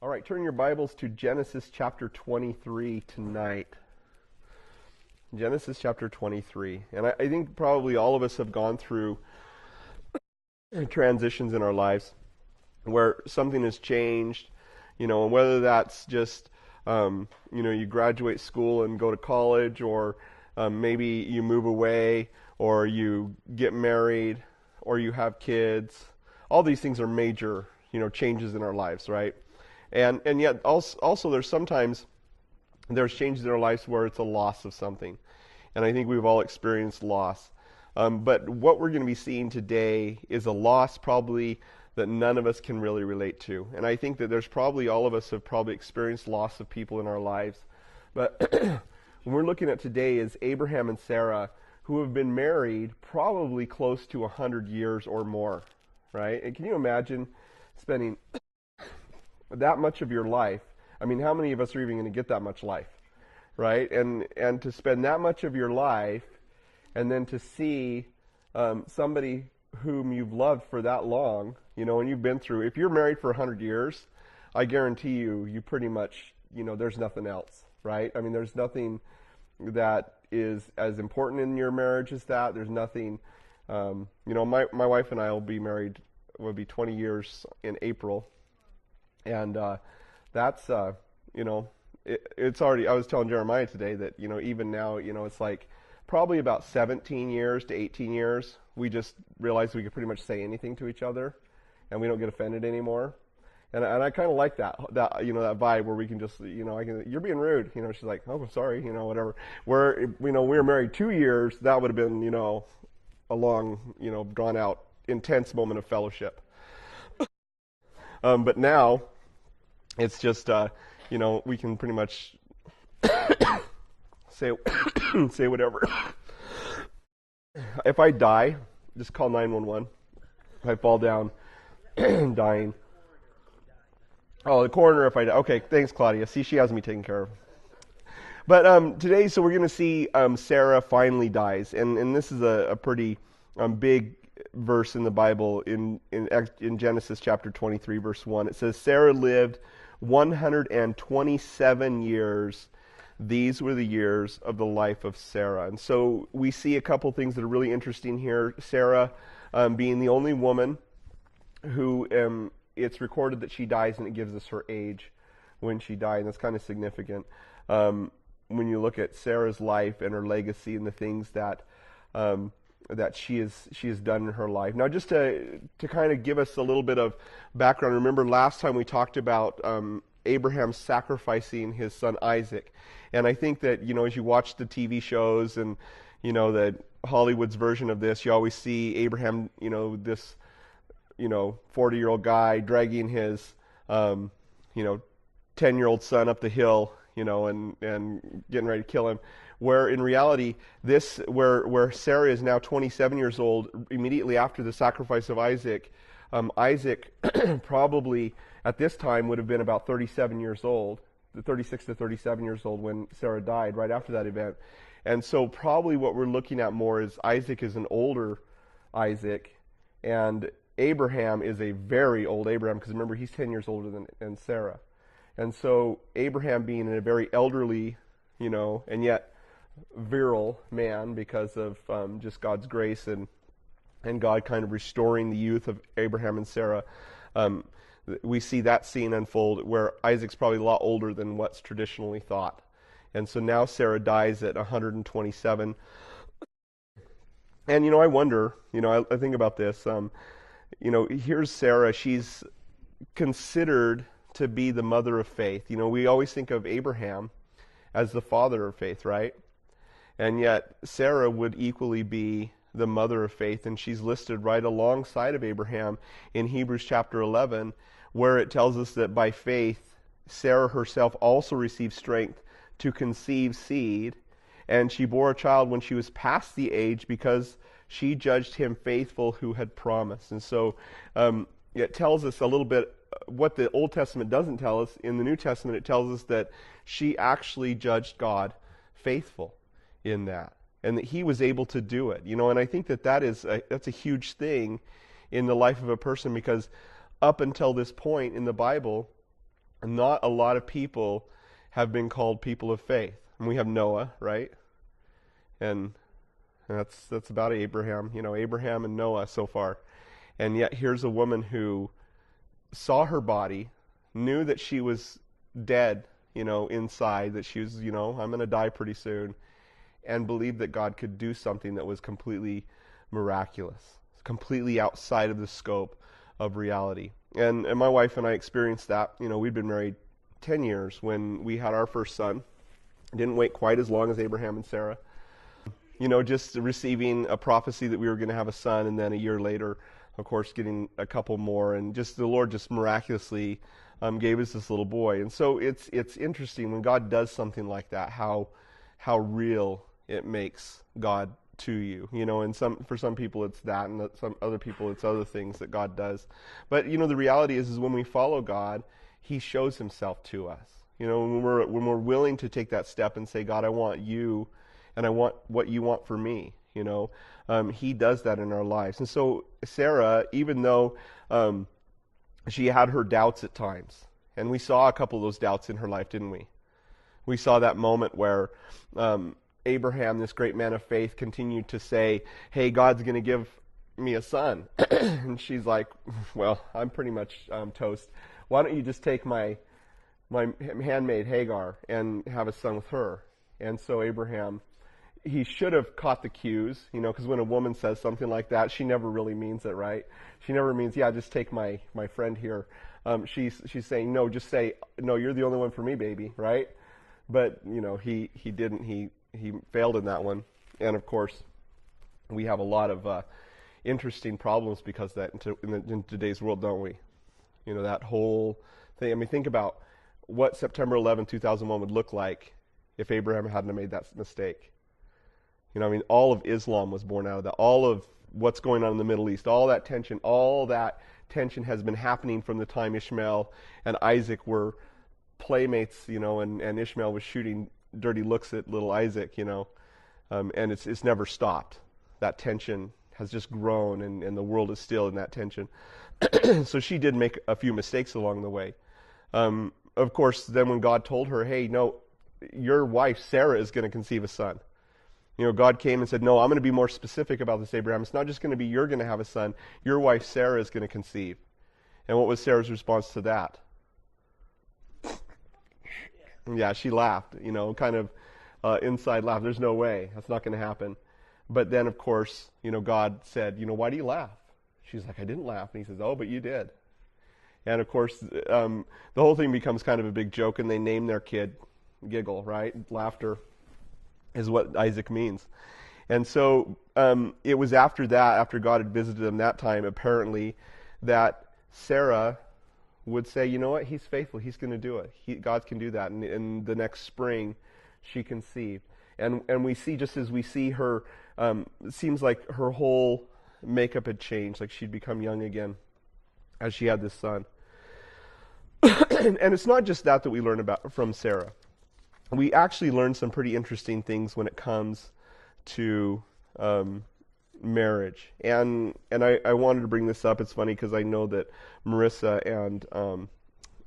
All right, turn your Bibles to Genesis chapter 23 tonight. Genesis chapter 23. And I think probably all of us have gone through transitions in our lives where something has changed, and whether that's just, you graduate school and go to college, or maybe you move away, or you get married, or you have kids. All these things are major, changes in our lives, right? And yet also there's changes in our lives where it's a loss of something. And I think we've all experienced loss. But what we're going to be seeing today is a loss probably that none of us can really relate to. And I think that there's probably all of us have probably experienced loss of people in our lives. But what we're looking at today is Abraham and Sarah, who have been married probably close to 100 years or more, right? And can you imagine spending that much of your life? I mean, how many of us are even going to get that much life, right? And to spend that much of your life, and then to see somebody whom you've loved for that long, and you've been through. If you're married for 100 years, I guarantee you pretty much, there's nothing else, right? I mean, there's nothing that is as important in your marriage as that. There's nothing. My wife and I will be married. Will be 20 years in April. And that's, it's already, I was telling Jeremiah today that, even now, it's like probably about 17 years to 18 years, we just realized we could pretty much say anything to each other, and we don't get offended anymore. And I kind of like that that vibe where we can just, you're being rude. She's like, oh, I'm sorry, whatever. Where, we were married 2 years, that would have been, a long, drawn out, intense moment of fellowship. But now, it's just, we can pretty much say say whatever. If I die, just call 911. If I fall down, dying. Oh, the coroner if I die. Okay, thanks, Claudia. See, she has me taken care of. But today, so we're going to see Sarah finally dies. And this is a pretty big verse in the Bible in Genesis chapter 23, verse 1. It says, Sarah lived 127 years. These were the years of the life of Sarah. And so we see a couple things that are really interesting here. Sarah being the only woman who it's recorded that she dies, and it gives us her age when she died. And that's kind of significant when you look at Sarah's life and her legacy and the things that that she has done in her life. Now, just to kind of give us a little bit of background, remember last time we talked about Abraham sacrificing his son Isaac. And I think that, as you watch the TV shows and, the Hollywood's version of this, you always see Abraham, this, 40-year-old guy dragging his, 10-year-old son up the hill, and getting ready to kill him. Where in reality, where Sarah is now 27 years old, immediately after the sacrifice of Isaac, Isaac probably at this time would have been about 37 years old, 36 to 37 years old when Sarah died, right after that event. And so probably what we're looking at more is Isaac is an older Isaac, and Abraham is a very old Abraham, because remember, he's 10 years older than Sarah. And so Abraham being a very elderly, and yet virile man because of just God's grace and God kind of restoring the youth of Abraham and Sarah. We see that scene unfold where Isaac's probably a lot older than what's traditionally thought. And so now Sarah dies at 127. And, I wonder, I think about this. Here's Sarah. She's considered to be the mother of faith. We always think of Abraham as the father of faith, right? And yet Sarah would equally be the mother of faith, and she's listed right alongside of Abraham in Hebrews chapter 11, where it tells us that by faith Sarah herself also received strength to conceive seed, and she bore a child when she was past the age, because she judged him faithful who had promised. And so it tells us a little bit what the Old Testament doesn't tell us. In the New Testament, it tells us that she actually judged God faithful in that, and that he was able to do it. And I think that's a huge thing in the life of a person, because up until this point in the Bible, not a lot of people have been called people of faith. And we have Noah, right? And that's about Abraham, Abraham and Noah so far. And yet here's a woman who saw her body, knew that she was dead, inside, that she was, I'm going to die pretty soon, and believed that God could do something that was completely miraculous, completely outside of the scope of reality. And my wife and I experienced that. We'd been married 10 years when we had our first son. Didn't wait quite as long as Abraham and Sarah. Just receiving a prophecy that we were going to have a son, and then a year later, of course, getting a couple more, and just the Lord just miraculously gave us this little boy. And so it's interesting when God does something like that, how real it makes God to you. And for some people it's that, and some other people it's other things that God does. But the reality is when we follow God, He shows Himself to us. When we're willing to take that step and say, God, I want you, and I want what you want for me. He does that in our lives. And so Sarah, even though she had her doubts at times, and we saw a couple of those doubts in her life, didn't we? We saw that moment where Abraham, this great man of faith, continued to say, hey, God's going to give me a son. And she's like, well, I'm pretty much toast. Why don't you just take my handmaid Hagar and have a son with her? And so Abraham, he should have caught the cues, because when a woman says something like that, she never really means it, right? She never means, yeah, just take my friend here. She's saying, no, just say, no, you're the only one for me, baby, right? But, he didn't. He failed in that one. And, of course, we have a lot of interesting problems because of that in today's world, don't we? That whole thing. I mean, think about what September 11, 2001 would look like if Abraham hadn't made that mistake. All of Islam was born out of that. All of what's going on in the Middle East, all that tension has been happening from the time Ishmael and Isaac were playmates, and Ishmael was shooting dirty looks at little Isaac, and it's never stopped. That tension has just grown, and the world is still in that tension. So she did make a few mistakes along the way. Of course, then when God told her, hey, no, your wife Sarah is going to conceive a son. God came and said, no, I'm going to be more specific about this, Abraham. It's not just going to be you're going to have a son. Your wife Sarah is going to conceive. And what was Sarah's response to that? Yeah, she laughed, kind of inside laugh. There's no way. That's not going to happen. But then, of course, God said, why do you laugh? She's like, I didn't laugh. And he says, oh, but you did. And, of course, the whole thing becomes kind of a big joke, and they name their kid Giggle, right? Laughter is what Isaac means. And so it was after that, after God had visited them that time, apparently, that Sarah would say, you know what, he's faithful, he's going to do it. God can do that. And in the next spring, she conceived. And we see, just as we see her, it seems like her whole makeup had changed, like she'd become young again as she had this son. And it's not just that we learn about from Sarah. We actually learn some pretty interesting things when it comes to marriage. And I wanted to bring this up. It's funny because I know that Marissa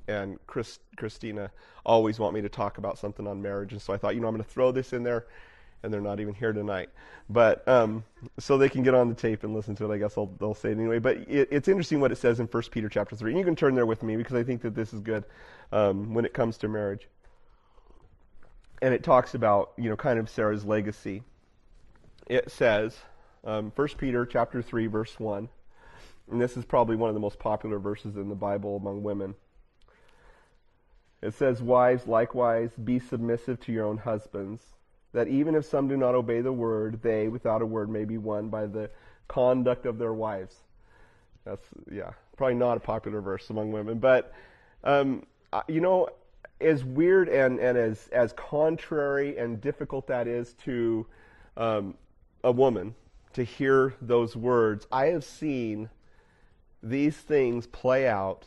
and Christina always want me to talk about something on marriage. And so I thought, I'm going to throw this in there, and they're not even here tonight. But so they can get on the tape and listen to it. I guess they'll say it anyway. But it's interesting what it says in 1 Peter chapter 3. And you can turn there with me because I think that this is good when it comes to marriage. And it talks about, kind of Sarah's legacy. It says, 1 Peter chapter 3, verse 1, and this is probably one of the most popular verses in the Bible among women. It says, wives, likewise, be submissive to your own husbands, that even if some do not obey the word, they, without a word, may be won by the conduct of their wives. That's, probably not a popular verse among women. But, as weird and as contrary and difficult that is to a woman to hear those words, I have seen these things play out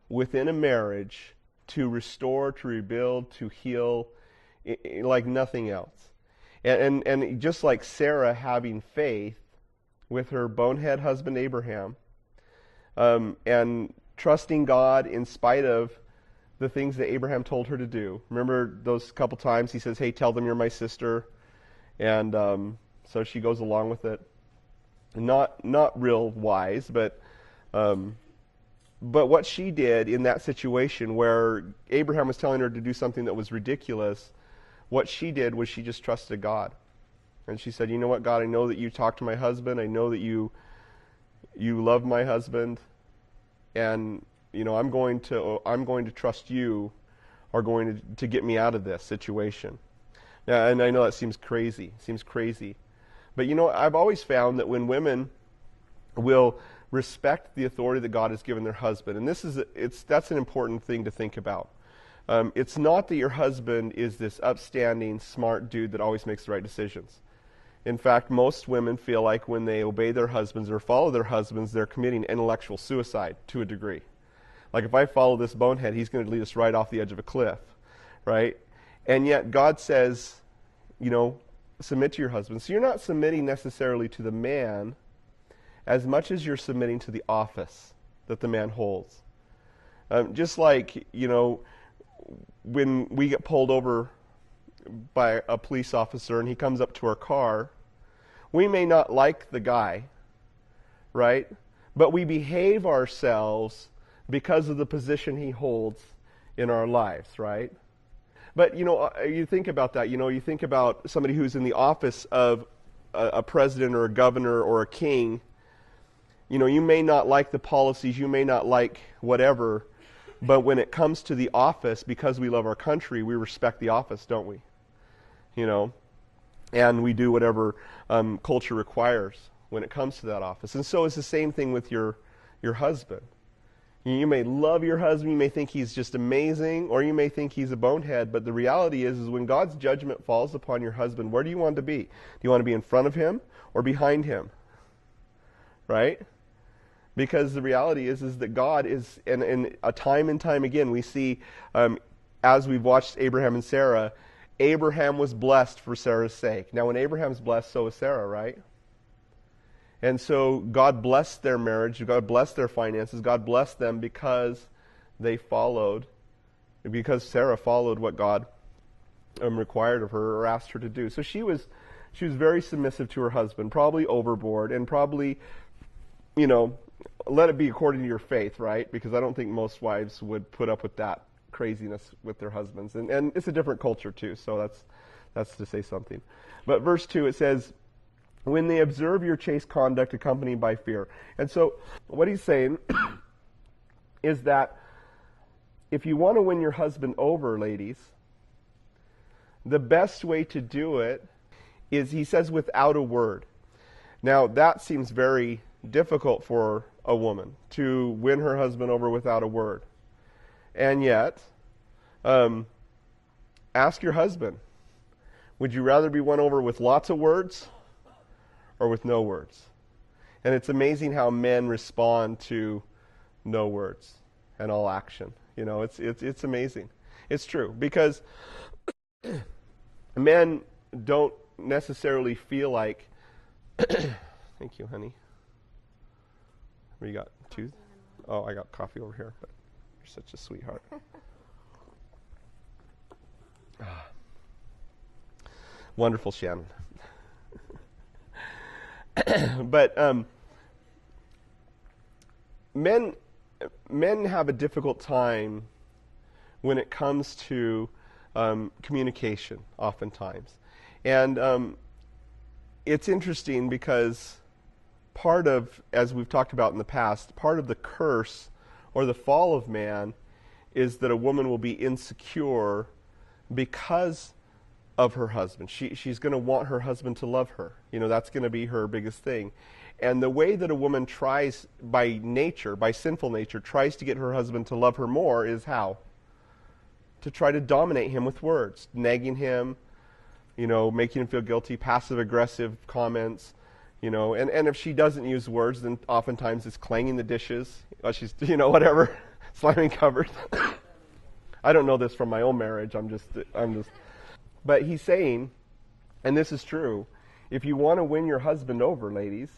within a marriage to restore, to rebuild, to heal, like nothing else. And just like Sarah having faith with her bonehead husband Abraham, and trusting God in spite of the things that Abraham told her to do. Remember those couple times he says, hey, tell them you're my sister. And so she goes along with it. Not real wise, but what she did in that situation where Abraham was telling her to do something that was ridiculous, what she did was she just trusted God. And she said, you know what, God, I know that you talked to my husband. I know that you love my husband. And, you know, I'm going to trust you are going to get me out of this situation. Now, and I know that seems crazy. But, you know, I've always found that when women will respect the authority that God has given their husband, and that's an important thing to think about. It's not that your husband is this upstanding, smart dude that always makes the right decisions. In fact, most women feel like when they obey their husbands or follow their husbands, they're committing intellectual suicide to a degree. Like, if I follow this bonehead, he's going to lead us right off the edge of a cliff, right? And yet God says, you know, submit to your husband. So you're not submitting necessarily to the man as much as you're submitting to the office that the man holds. Just like, you know, when we get pulled over by a police officer and he comes up to our car, we may not like the guy, right? But we behave ourselves because of the position he holds in our lives, right? But, you know, you think about that. You know, you think about somebody who's in the office of a president or a governor or a king. You know, you may not like the policies, you may not like whatever, but when it comes to the office, because we love our country, we respect the office, don't we? You know, and we do whatever culture requires when it comes to that office. And so it's the same thing with your husband. You may love your husband, you may think he's just amazing, or you may think he's a bonehead, but the reality is when God's judgment falls upon your husband, where do you want to be? Do you want to be in front of him or behind him? Right? Because the reality is that God is, and time and time again, we see, as we've watched Abraham and Sarah, Abraham was blessed for Sarah's sake. Now, when Abraham's blessed, so is Sarah, right? And so God blessed their marriage, God blessed their finances, God blessed them because because Sarah followed what God required of her or asked her to do. So she was very submissive to her husband, probably overboard, and probably, you know, let it be according to your faith, right? Because I don't think most wives would put up with that craziness with their husbands. And it's a different culture too, so that's to say something. But verse 2, it says, when they observe your chaste conduct accompanied by fear. And so what he's saying is that if you want to win your husband over, ladies, the best way to do it is, he says, without a word. Now, that seems very difficult for a woman to win her husband over without a word. And yet, ask your husband, would you rather be won over with lots of words or with no words? And it's amazing how men respond to no words and all action. You know, it's amazing. It's true, because men don't necessarily feel like thank you, honey. What you got? Two? Oh, I got coffee over here, but you're such a sweetheart. Wonderful, Shannon. But men have a difficult time when it comes to communication, oftentimes. And it's interesting because part of, as we've talked about in the past, part of the curse or the fall of man is that a woman will be insecure because of her husband. She's going to want her husband to love her. You know, that's going to be her biggest thing. And the way that a woman tries, by nature, by sinful nature, tries to get her husband to love her more is how? To try to dominate him with words, nagging him, you know, making him feel guilty, passive-aggressive comments, you know. And if she doesn't use words, then oftentimes it's clanging the dishes. She's, you know, whatever, slamming cupboards. I don't know this from my own marriage. I'm just. But he's saying, and this is true, if you want to win your husband over, ladies,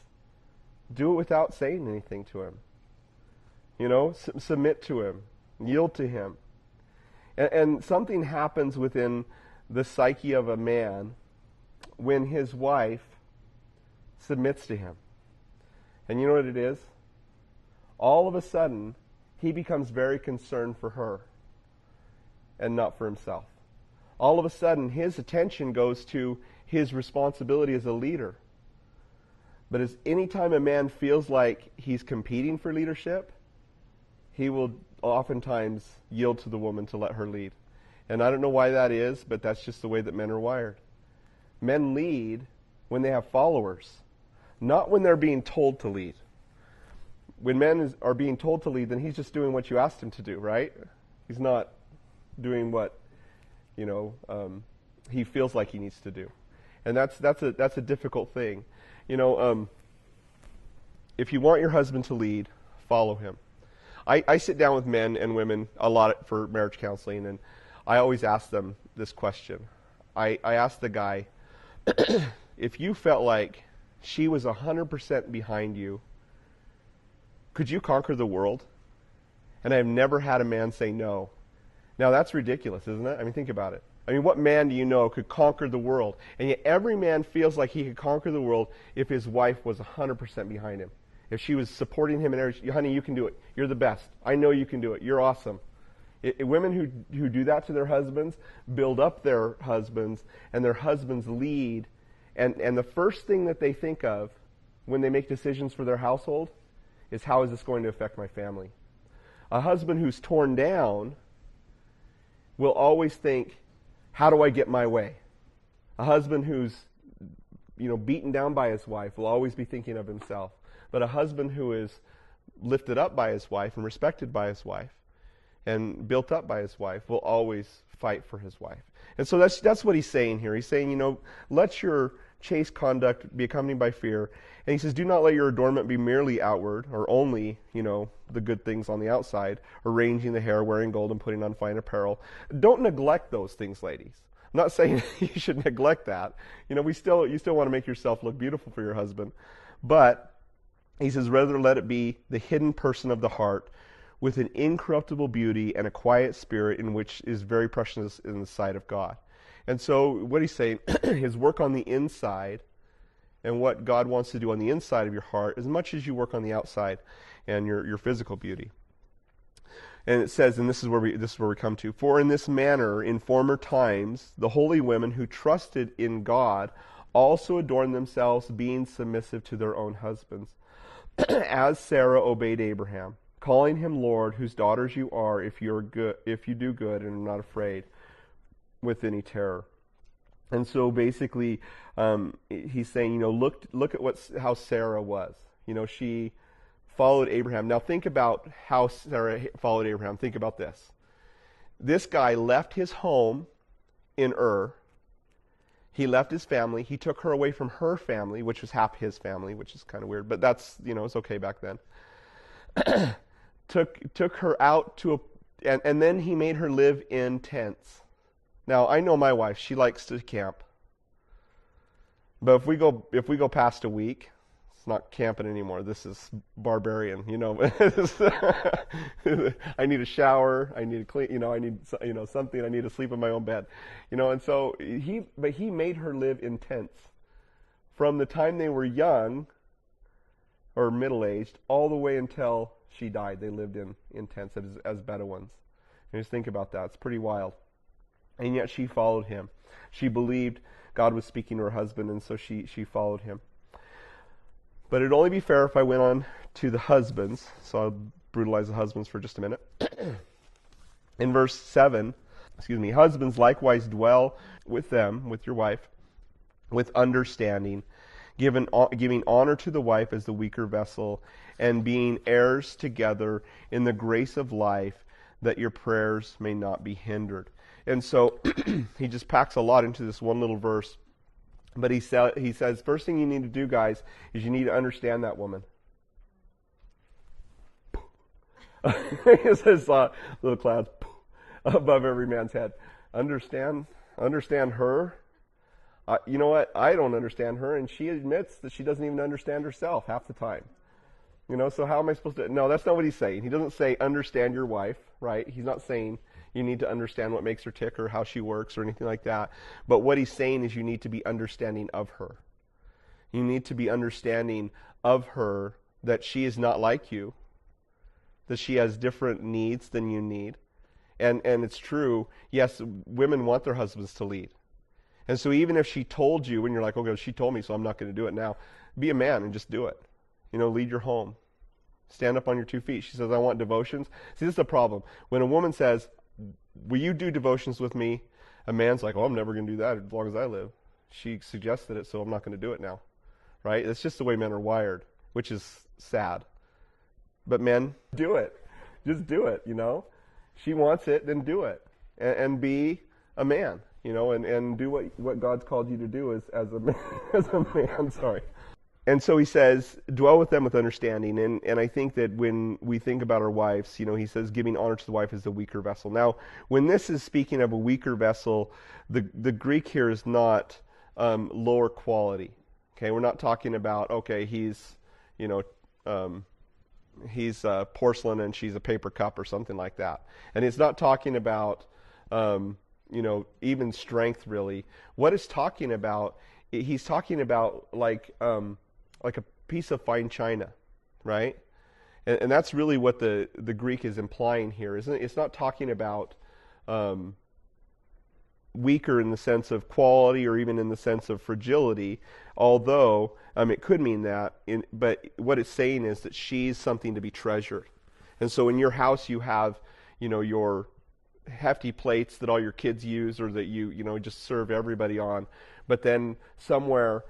do it without saying anything to him. You know, submit to him, yield to him. And something happens within the psyche of a man when his wife submits to him. And you know what it is? All of a sudden, he becomes very concerned for her and not for himself. All of a sudden, his attention goes to his responsibility as a leader. But as any time a man feels like he's competing for leadership, he will oftentimes yield to the woman to let her lead. And I don't know why that is, but that's just the way that men are wired. Men lead when they have followers, not when they're being told to lead. When men are being told to lead, then he's just doing what you asked him to do, right? He's not doing what, he feels like he needs to do. And that's a difficult thing. If you want your husband to lead, follow him. I sit down with men and women a lot for marriage counseling, and I always ask them this question. I ask the guy, if you felt like she was 100% behind you, could you conquer the world? And I've never had a man say no. Now that's ridiculous, isn't it? I mean, think about it. I mean, what man do you know could conquer the world? And yet every man feels like he could conquer the world if his wife was 100% behind him. If she was supporting him in everything, honey, you can do it. You're the best. I know you can do it. You're awesome. Women who do that to their husbands build up their husbands, and their husbands lead. And the first thing that they think of when they make decisions for their household is, how is this going to affect my family? A husband who's torn down will always think, how do I get my way? A husband who's beaten down by his wife will always be thinking of himself. But a husband who is lifted up by his wife and respected by his wife and built up by his wife will always fight for his wife. And so that's what he's saying here. He's saying, let your chaste conduct be accompanied by fear. And he says, do not let your adornment be merely outward, or only, the good things on the outside, arranging the hair, wearing gold, and putting on fine apparel. Don't neglect those things, ladies. I'm not saying you should neglect that. You still want to make yourself look beautiful for your husband. But he says, rather let it be the hidden person of the heart, with an incorruptible beauty and a quiet spirit, in which is very precious in the sight of God. And so what he's saying, his work on the inside and what God wants to do on the inside of your heart, as much as you work on the outside and your physical beauty. And it says, and this is where we come to, for in this manner, in former times, the holy women who trusted in God also adorned themselves, being submissive to their own husbands, as Sarah obeyed Abraham, calling him Lord, whose daughters you are, if you do good and are not afraid with any terror. And so basically, he's saying, look at how Sarah was. She followed Abraham. Now think about how Sarah followed Abraham. Think about this. This guy left his home in Ur. He left his family. He took her away from her family, which was half his family, which is kind of weird, but that's, it's okay back then. Took her out to and then he made her live in tents. Now, I know my wife, she likes to camp. But if we go past a week, it's not camping anymore. This is barbarian, I need a shower, I need to clean, I need something, I need to sleep in my own bed. And so he made her live in tents. From the time they were young or middle-aged all the way until she died, they lived in tents as Bedouins. And just think about that. It's pretty wild. And yet she followed him. She believed God was speaking to her husband, and so she followed him. But it'd only be fair if I went on to the husbands. So I'll brutalize the husbands for just a minute. In verse 7, husbands likewise dwell with them, with your wife, with understanding, giving honor to the wife as the weaker vessel, and being heirs together in the grace of life, that your prayers may not be hindered. And so he just packs a lot into this one little verse. But he says, first thing you need to do, guys, is you need to understand that woman. It says little clouds above every man's head. Understand her. You know what? I don't understand her, and she admits that she doesn't even understand herself half the time. So how am I supposed to? No, that's not what he's saying. He doesn't say understand your wife, right? He's not saying you need to understand what makes her tick or how she works or anything like that. But what he's saying is you need to be understanding of her. You need to be understanding of her that she is not like you, that she has different needs than you need. And it's true, yes, women want their husbands to lead. And so even if she told you, and you're like, okay, she told me, so I'm not going to do it now, be a man and just do it. Lead your home. Stand up on your 2 feet. She says, I want devotions. See, this is the problem. When a woman says, will you do devotions with me? A man's like, oh, I'm never going to do that as long as I live. She suggested it, so I'm not going to do it now. Right? That's just the way men are wired, which is sad. But men, do it. Just do it, She wants it, then do it. And be a man, and do what God's called you to do as a man, as a man, sorry. And so he says, dwell with them with understanding. And I think that when we think about our wives, he says giving honor to the wife is the weaker vessel. Now, when this is speaking of a weaker vessel, the Greek here is not lower quality. Okay, we're not talking about, okay, he's porcelain and she's a paper cup or something like that. And it's not talking about, even strength really. What it's talking about, he's talking about like a piece of fine china, right? And that's really what the Greek is implying here, isn't it? It's not talking about weaker in the sense of quality or even in the sense of fragility, although it could mean that. But what it's saying is that she's something to be treasured. And so in your house you have, your hefty plates that all your kids use or that you just serve everybody on. But then somewhere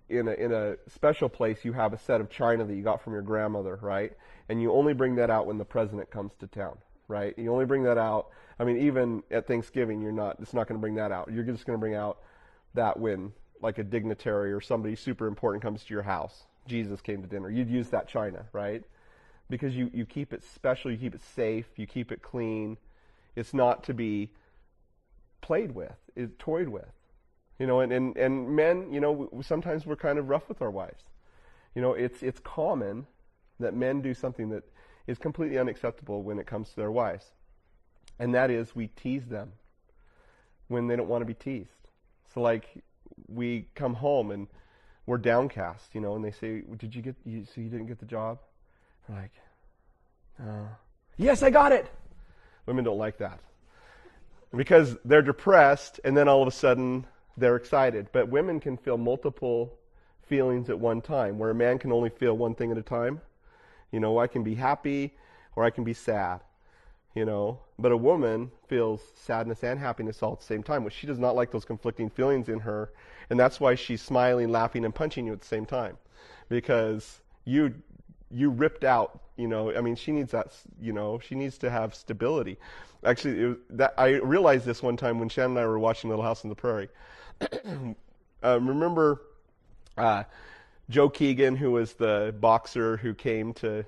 in a special place you have a set of china that you got from your grandmother, right? And you only bring that out when the president comes to town, right? You only bring that out. Even at Thanksgiving, it's not going to bring that out. You're just going to bring out that when, like, a dignitary or somebody super important comes to your house. Jesus came to dinner. You'd use that china, right? Because you keep it special, you keep it safe, you keep it clean. It's not to be played with, toyed with. And men, sometimes we're kind of rough with our wives. It's common that men do something that is completely unacceptable when it comes to their wives. And that is we tease them when they don't want to be teased. So like we come home and we're downcast, and they say, so you didn't get the job? We're like, yes, I got it. Women don't like that. Because they're depressed and then all of a sudden they're excited. But women can feel multiple feelings at one time, where a man can only feel one thing at a time. I can be happy or I can be sad. But a woman feels sadness and happiness all at the same time, which she does not like those conflicting feelings in her, and that's why she's smiling, laughing, and punching you at the same time, because you ripped out. She needs that. She needs to have stability. Actually, I realized this one time when Shannon and I were watching Little House on the Prairie. Remember Joe Keegan, who was the boxer who came to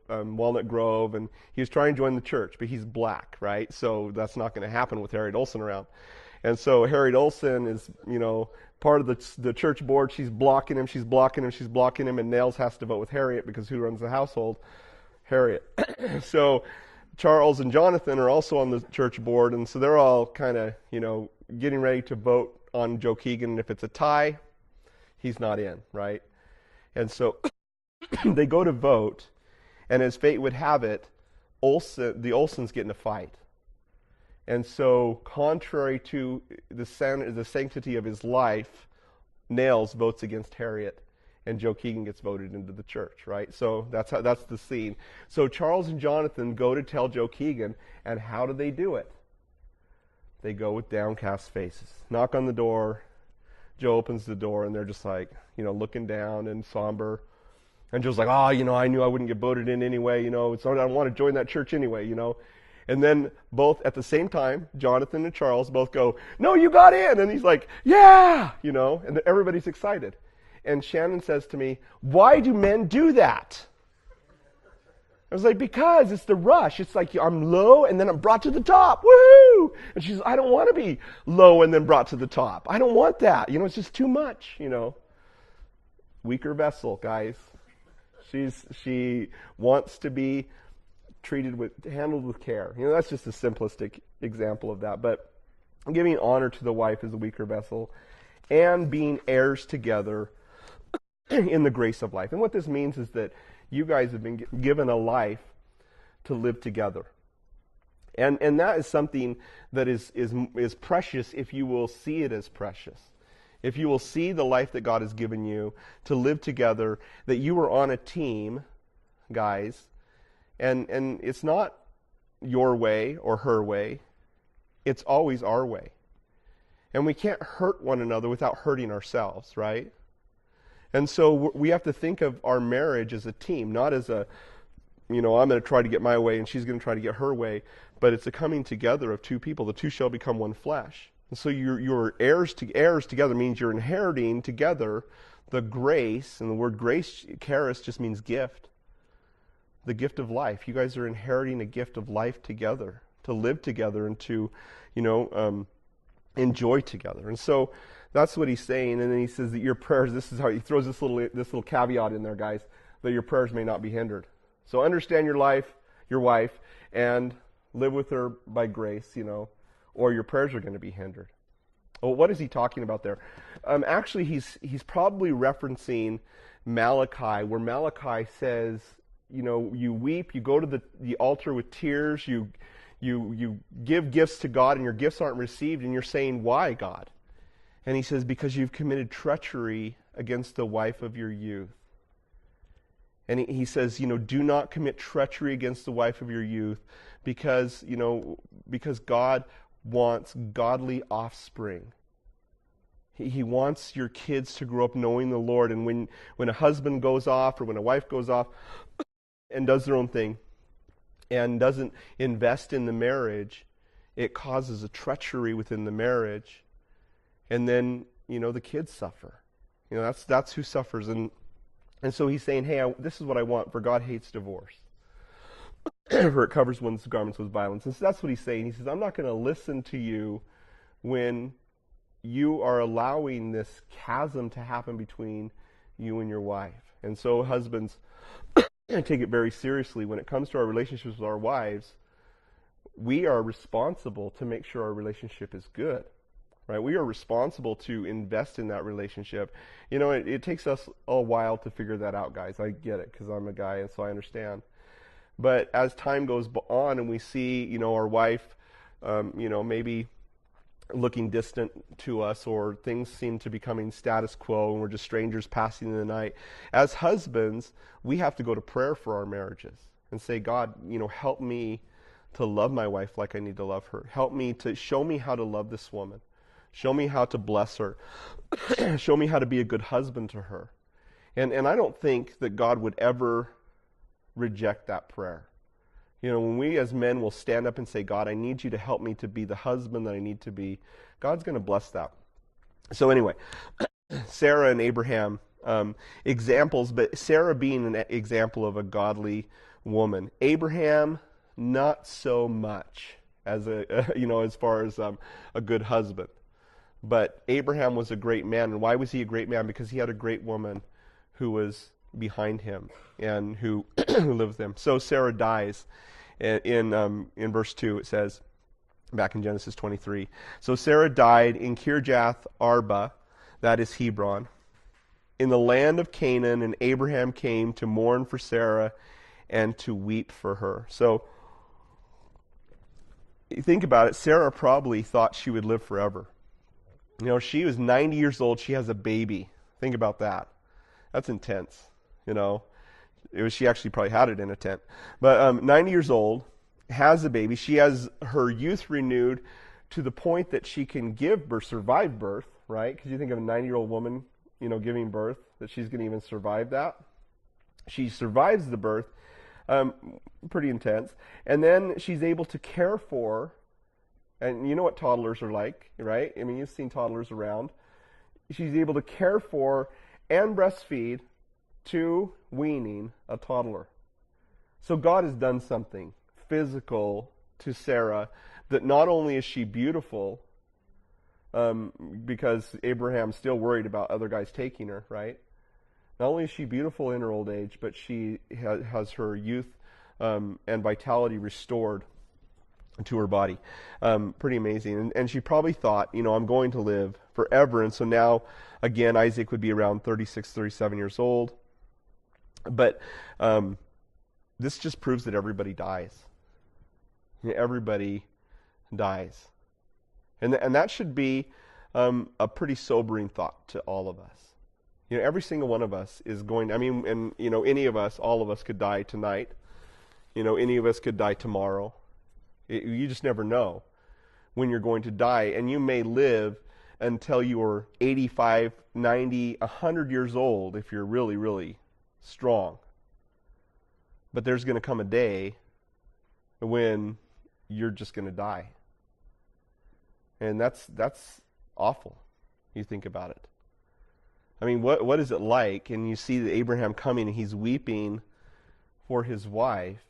Walnut Grove, and he was trying to join the church, but he's black, right? So that's not going to happen with Harriet Olsen around. And so Harriet Olsen is, part of the church board. She's blocking him, and Nails has to vote with Harriet because who runs the household? Harriet. So Charles and Jonathan are also on the church board, and so they're all kind of, getting ready to vote on Joe Keegan, and if it's a tie, he's not in, right? And so they go to vote, and as fate would have it, the Olsens get in a fight. And so, contrary to the sanctity of his life, Nails votes against Harriet, and Joe Keegan gets voted into the church, right? So that's the scene. So Charles and Jonathan go to tell Joe Keegan, and how do they do it? They go with downcast faces. Knock on the door. Joe opens the door, and they're just like, looking down and somber. And Joe's like, I knew I wouldn't get voted in anyway, so I don't want to join that church anyway, And then both at the same time, Jonathan and Charles both go, no, you got in. And he's like, yeah, and everybody's excited. And Shannon says to me, why do men do that? I was like, because it's the rush. It's like I'm low and then I'm brought to the top. Woohoo! And she's, I don't want to be low and then brought to the top. I don't want that. It's just too much, Weaker vessel, guys. She wants to be handled with care. That's just a simplistic example of that. But giving honor to the wife as a weaker vessel, and being heirs together in the grace of life. And what this means is that you guys have been given a life to live together. And that is something that is precious if you will see it as precious. If you will see the life that God has given you to live together, that you are on a team, guys, and it's not your way or her way. It's always our way. And we can't hurt one another without hurting ourselves, right? And so we have to think of our marriage as a team, not as a, I'm going to try to get my way and she's going to try to get her way, but it's a coming together of two people. The two shall become one flesh. And so you're heirs together means you're inheriting together the grace, and the word grace, charis, just means gift. The gift of life. You guys are inheriting a gift of life together, to live together and to, enjoy together. And so that's what he's saying. And then he says that your prayers, this is how he throws this little caveat in there, guys, that your prayers may not be hindered. So understand your wife, and live with her by grace, or your prayers are going to be hindered. Well, what is he talking about there? Actually, he's probably referencing Malachi, where Malachi says, you weep, you go to the altar with tears, you give gifts to God, and your gifts aren't received, and you're saying, why, God? And he says, because you've committed treachery against the wife of your youth. And he says, do not commit treachery against the wife of your youth, because God wants godly offspring. He wants your kids to grow up knowing the Lord. And when a husband goes off, or when a wife goes off and does their own thing and doesn't invest in the marriage, it causes a treachery within the marriage. And then, the kids suffer. That's who suffers. And so he's saying, hey, this is what I want, for God hates divorce. For it covers one's garments with violence. And so that's what he's saying. He says, I'm not going to listen to you when you are allowing this chasm to happen between you and your wife. And so husbands, take it very seriously. When it comes to our relationships with our wives, we are responsible to make sure our relationship is good. Right? We are responsible to invest in that relationship. It takes us a while to figure that out, guys. I get it, because I'm a guy, and so I understand. But as time goes on and we see, our wife, maybe looking distant to us, or things seem to be becoming status quo and we're just strangers passing in the night, as husbands, we have to go to prayer for our marriages and say, God, help me to love my wife like I need to love her. Help me to show me how to love this woman. Show me how to bless her. Show me how to be a good husband to her. And I don't think that God would ever reject that prayer. When we as men will stand up and say, God, I need you to help me to be the husband that I need to be, God's going to bless that. So anyway, Sarah and Abraham, examples, but Sarah being an example of a godly woman. Abraham, not so much as as far as a good husband. But Abraham was a great man. And why was he a great man? Because he had a great woman who was behind him and who lived with him. So Sarah dies. In verse 2 it says, back in Genesis 23, so Sarah died in Kirjath Arba, that is Hebron, in the land of Canaan, and Abraham came to mourn for Sarah and to weep for her. So you think about it, Sarah probably thought she would live forever. She was 90 years old. She has a baby. Think about that. That's intense. She actually probably had it in a tent. But 90 years old, has a baby. She has her youth renewed to the point that she can give birth, survive birth, right? Because you think of a 90-year-old woman, giving birth, that she's going to even survive that. She survives the birth. Pretty intense. And then she's able to care for, and you know what toddlers are like, right? I mean, you've seen toddlers around. She's able to care for and breastfeed to weaning a toddler. So God has done something physical to Sarah, that not only is she beautiful, because Abraham's still worried about other guys taking her, right? Not only is she beautiful in her old age, but she has her youth and vitality restored to her body. Pretty amazing. And she probably thought, I'm going to live forever. And so now, again, Isaac would be around 36, 37 years old. But this just proves that everybody dies. Everybody dies. And that should be a pretty sobering thought to all of us. Every single one of us is going, any of us, all of us could die tonight. Any of us could die tomorrow. You just never know when you're going to die. And you may live until you're 85, 90, 100 years old if you're really, really strong. But there's going to come a day when you're just going to die. And that's awful. You think about it. What is it like? And you see that Abraham coming and he's weeping for his wife.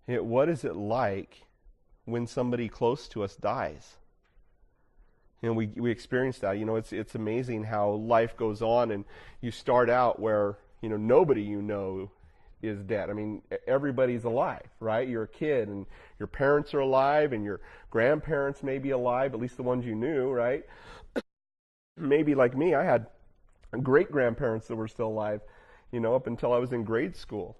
What is it like when somebody close to us dies? We experience that. It's amazing how life goes on, and you start out where nobody is dead. Everybody's alive, right? You're a kid, and your parents are alive, and your grandparents may be alive, at least the ones you knew, right? Maybe like me, I had great-grandparents that were still alive, up until I was in grade school.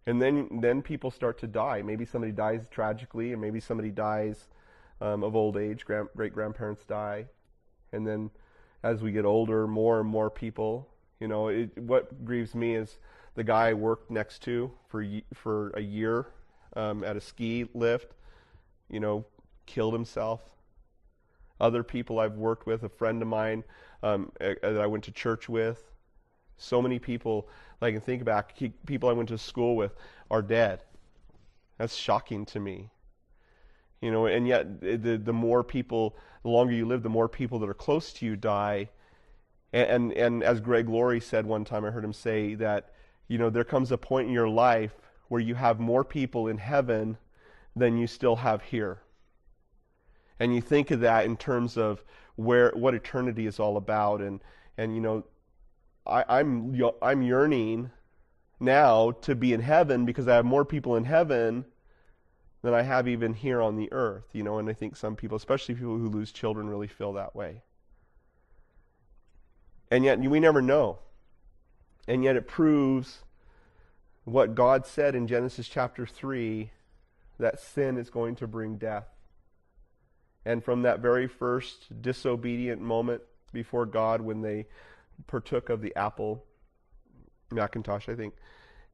And then people start to die. Maybe somebody dies tragically, and maybe somebody dies of old age. Great-grandparents die. And then as we get older, more and more people, what grieves me is the guy I worked next to for a year at a ski lift, killed himself. Other people I've worked with, a friend of mine that I went to church with, so many people, I can think back, people I went to school with are dead. That's shocking to me. And yet the more people, the longer you live, the more people that are close to you die. And as Greg Laurie said one time, I heard him say that, there comes a point in your life where you have more people in heaven than you still have here. And you think of that in terms of what eternity is all about. And I'm yearning now to be in heaven because I have more people in heaven than I have even here on the earth. And I think some people, especially people who lose children, really feel that way. And yet we never know. And yet it proves what God said in Genesis chapter 3, that sin is going to bring death. And from that very first disobedient moment before God, when they partook of the apple, Macintosh, I think,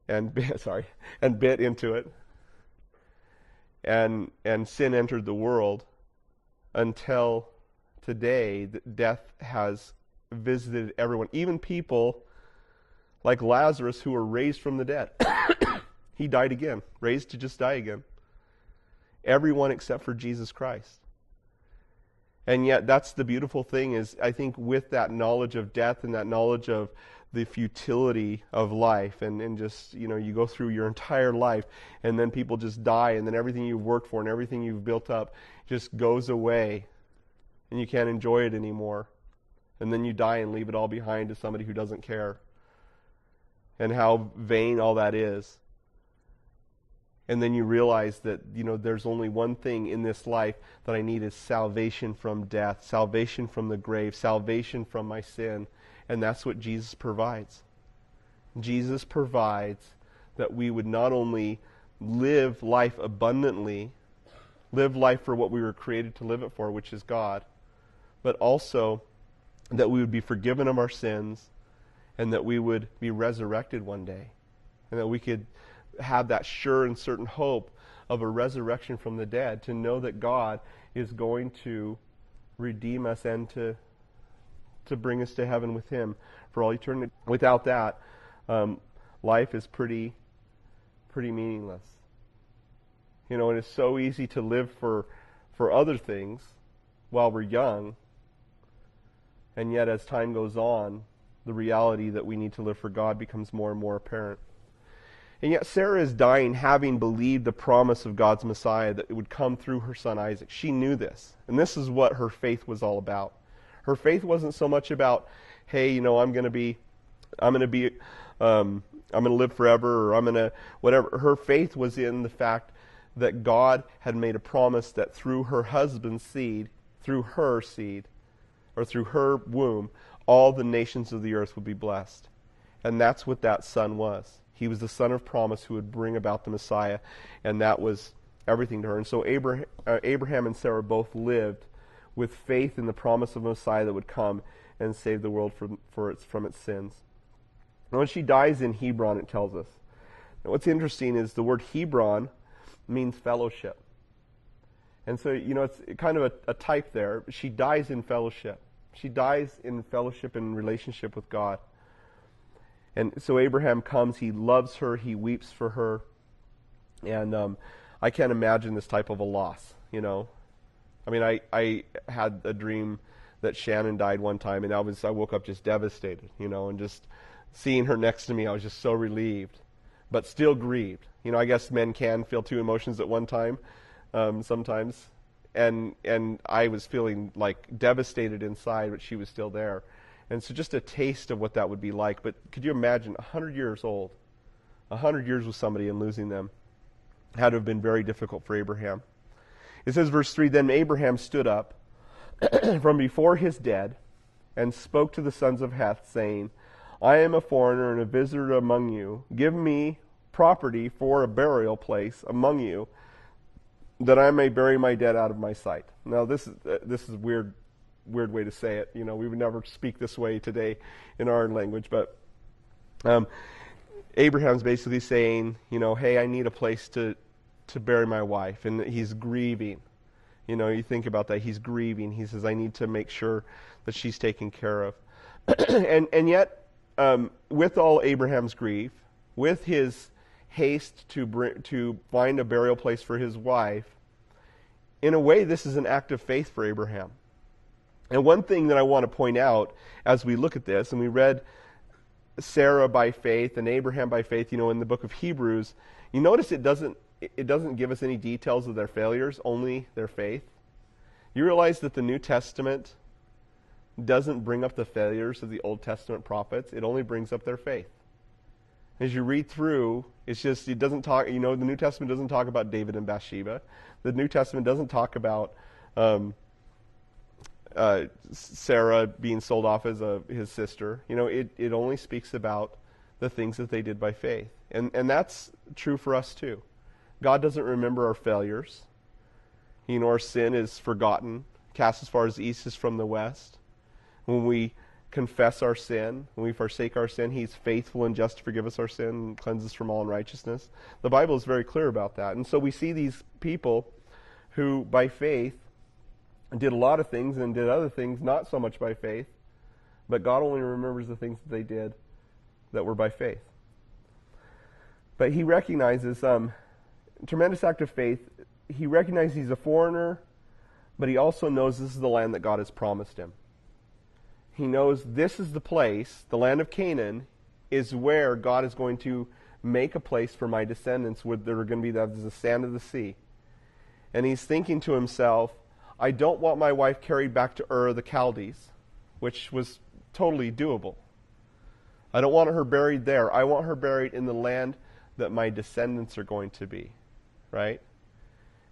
and bit into it, and sin entered the world, until today, death has visited everyone, even people like Lazarus who were raised from the dead. He died again, raised to just die again. Everyone except for Jesus Christ. And yet that's the beautiful thing is, I think with that knowledge of death and that knowledge of the futility of life, and just, you go through your entire life and then people just die, and then everything you've worked for and everything you've built up just goes away and you can't enjoy it anymore. And then you die and leave it all behind to somebody who doesn't care. And how vain all that is. And then you realize that, there's only one thing in this life that I need is salvation from death, salvation from the grave, salvation from my sin. And that's what Jesus provides. Jesus provides that we would not only live life abundantly, live life for what we were created to live it for, which is God, but also that we would be forgiven of our sins, and that we would be resurrected one day, and that we could have that sure and certain hope of a resurrection from the dead, to know that God is going to redeem us and to bring us to heaven with Him for all eternity. Without that, life is pretty meaningless. And it's so easy to live for other things while we're young, and yet as time goes on, the reality that we need to live for God becomes more and more apparent. And yet Sarah is dying having believed the promise of God's Messiah, that it would come through her son Isaac. She knew this. And this is what her faith was all about. Her faith wasn't so much about, hey, I'm going to be I'm going to live forever, or I'm going to whatever. Her faith was in the fact that God had made a promise that through her husband's seed, through her seed, or through her womb, all the nations of the earth would be blessed. And that's what that son was. He was the son of promise who would bring about the Messiah, and that was everything to her. And so Abraham and Sarah both lived with faith in the promise of a Messiah that would come and save the world from its sins. And when she dies in Hebron, it tells us. Now, what's interesting is the word Hebron means fellowship. And so, it's kind of a type there. She dies in fellowship. She dies in fellowship and relationship with God. And so Abraham comes, he loves her, he weeps for her. And I can't imagine this type of a loss, I mean, I had a dream that Shannon died one time, and I woke up just devastated, and just seeing her next to me, I was just so relieved, but still grieved. I guess men can feel two emotions at one time sometimes. And I was feeling like devastated inside, but she was still there. And so just a taste of what that would be like. But could you imagine 100 years old, 100 years with somebody and losing them had to have been very difficult for Abraham. It says, verse 3, Then Abraham stood up from before his dead and spoke to the sons of Heth, saying, I am a foreigner and a visitor among you. Give me property for a burial place among you, that I may bury my dead out of my sight. Now, this is a weird way to say it. We would never speak this way today in our language, but Abraham's basically saying, hey, I need a place to bury my wife, and he's grieving. You think about that. He's grieving. He says, I need to make sure that she's taken care of. and yet, with all Abraham's grief, with his haste to find a burial place for his wife, in a way, this is an act of faith for Abraham. And one thing that I want to point out as we look at this, and we read Sarah by faith and Abraham by faith, in the book of Hebrews, you notice it doesn't give us any details of their failures, only their faith. You realize that the New Testament doesn't bring up the failures of the Old Testament prophets. It only brings up their faith. As you read through, it doesn't talk, the New Testament doesn't talk about David and Bathsheba. The New Testament doesn't talk about Sarah being sold off as his sister. It only speaks about the things that they did by faith. And that's true for us too. God doesn't remember our failures. Our sin is forgotten, cast as far as the east is from the west. When we confess our sin, when we forsake our sin, He's faithful and just to forgive us our sin and cleanse us from all unrighteousness. The Bible is very clear about that. And so we see these people who, by faith, did a lot of things and did other things not so much by faith, but God only remembers the things that they did that were by faith. But He recognizes tremendous act of faith. He recognizes he's a foreigner, but he also knows this is the land that God has promised him. He knows this is the place, the land of Canaan, is where God is going to make a place for my descendants where they're going to be as the sand of the sea. And he's thinking to himself, I don't want my wife carried back to Ur of the Chaldees, which was totally doable. I don't want her buried there. I want her buried in the land that my descendants are going to be, right?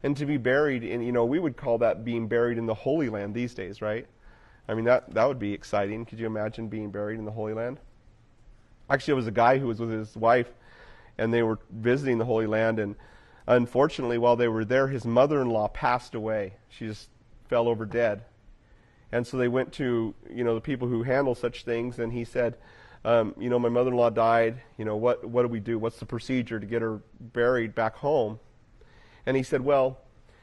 And to be buried in, we would call that being buried in the Holy Land these days, right? I mean, that would be exciting. Could you imagine being buried in the Holy Land? Actually, there was a guy who was with his wife, and they were visiting the Holy Land, and unfortunately, while they were there, his mother-in-law passed away. She just fell over dead. And so they went to, the people who handle such things, and he said, my mother-in-law died. What do we do? What's the procedure to get her buried back home? And he said, well,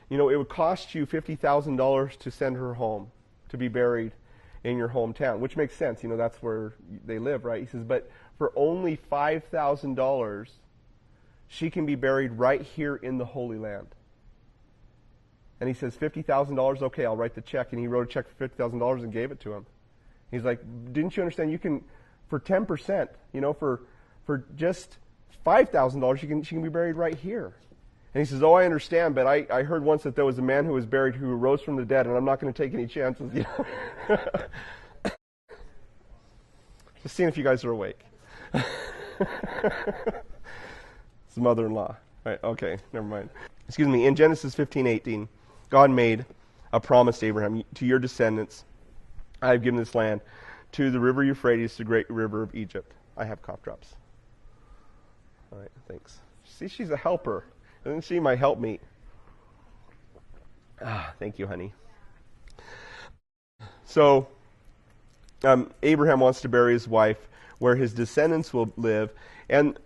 it would cost you $50,000 to send her home to be buried in your hometown, which makes sense. That's where they live, right? He says, but for only $5,000, she can be buried right here in the Holy Land. And he says, $50,000, okay, I'll write the check. And he wrote a check for $50,000 and gave it to him. He's like, didn't you understand? You can, for 10%, for just $5,000, she can be buried right here. And he says, oh, I understand, but I heard once that there was a man who was buried who rose from the dead, and I'm not going to take any chances. Just seeing if you guys are awake. His mother-in-law. Right, okay, never mind. Excuse me. In Genesis 15:18, God made a promise to Abraham, to your descendants, I have given this land, to the river Euphrates, the great river of Egypt. I have cough drops. All right, thanks. See, she's a helper. Isn't she my helpmeet? Thank you, honey. So, Abraham wants to bury his wife where his descendants will live, and